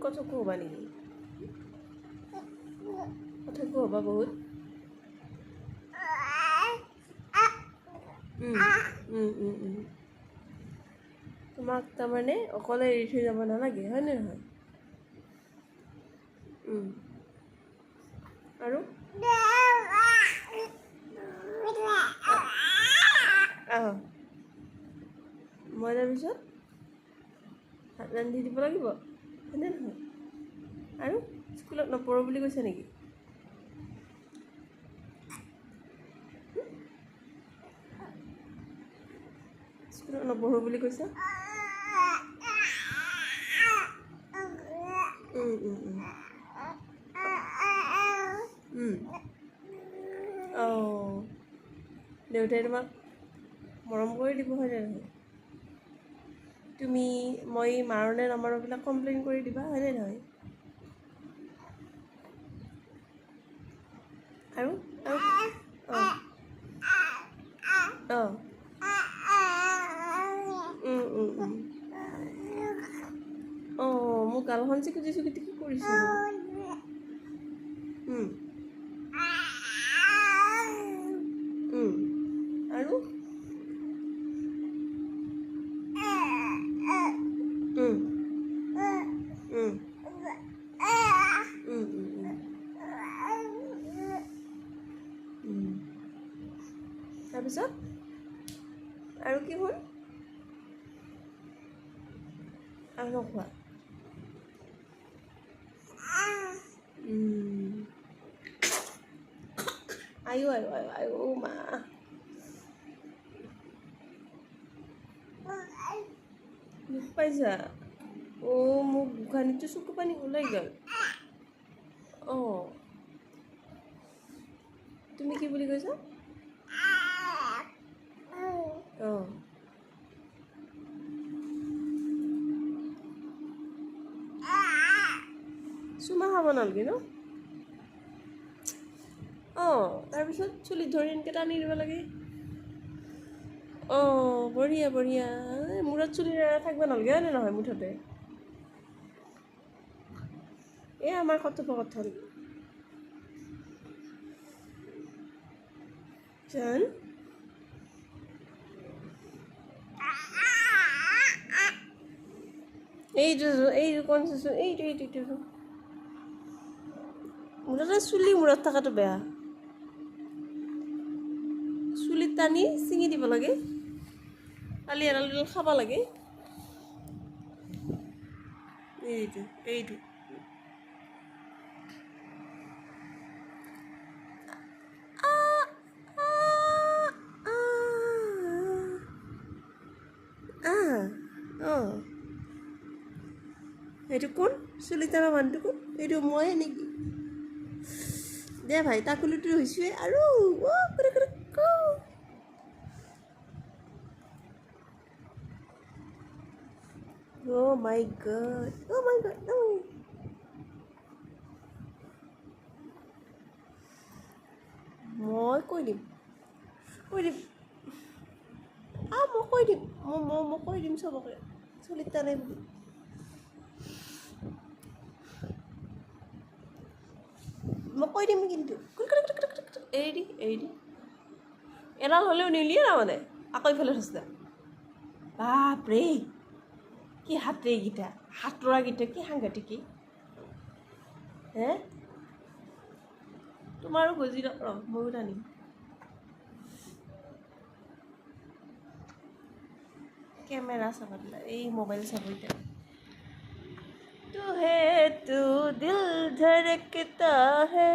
কথকো হ'বা নেকি? কথকো হ'বা বহুত? তোমাক তাৰমানে অকলে এৰি থৈ যাব নালাগে, হয়নে নহয়? আৰু মই তাৰপিছত ভাত ৰান্ধি দিব লাগিব, হয়নে নহয়? আৰু স্কুলত নপঢ়ো বুলি কৈছে নেকি? স্কুলত নপঢ়ো বুলি কৈছা? দেউতাই তোমাক মৰম কৰি দিব, হয়নে নহয়? তুমি মই মাৰণে নামাৰোবিলাক কমপ্লেইন কৰি দিবা, হয়নে নহয়? আৰু মোক গালখন চিকুটি চিকুটি কি কৰিছে? আৰু তাৰপিছত আৰু কি হ'ল? আৰু নখোৱা? আয়ো আয়ো আয়ো আয়ো মা, দুখ পাইছা? মোক গোঁসানীটো চকু পানী ওলাই গ'ল। তুমি কি বুলি কৈছা? চুমা খাব নালাগে ন? তাৰপিছত চুলিত ধৰি এনেকৈ টানি দিব লাগে। বঢ়িয়া বঢ়িয়া। মূৰত চুলি থাকিব নালাগে, হয়নে নহয়? মুঠতে এই আমাৰ কথোপকথন জান। এইটো কনচেচন, এইটো মুঠতে চুলি মূৰত থকাটো বেয়া। চুলিত টানি ছিঙি দিব লাগে, কালি এডাল খাব লাগে। এইটো এইটো কোন? চুলি টানা মানুহটো কোন? এইটো মই নেকি? দে ভাই, টাকুলিটো হৈছোৱে আৰু Oh my god. মই কৈ দিম মই কৈ দিম চবকে চুলিত টানে বুলি। মই কৈ দিম কিন্তু এৰি দি এডাল হ'লেও নিলিয়ে তাৰমানে আকৌ ইফালে থৈছে। বাপৰে, কি হাতে এইকেইটা, হাতৰাকেইটা কি সাংঘাতিক! তোমাৰো গজি ময়ো টানিম। কেমেৰা চাব দিলা, এই মোবাইল চাব এতিয়া। তু হে তু দিল ধড়কতা হে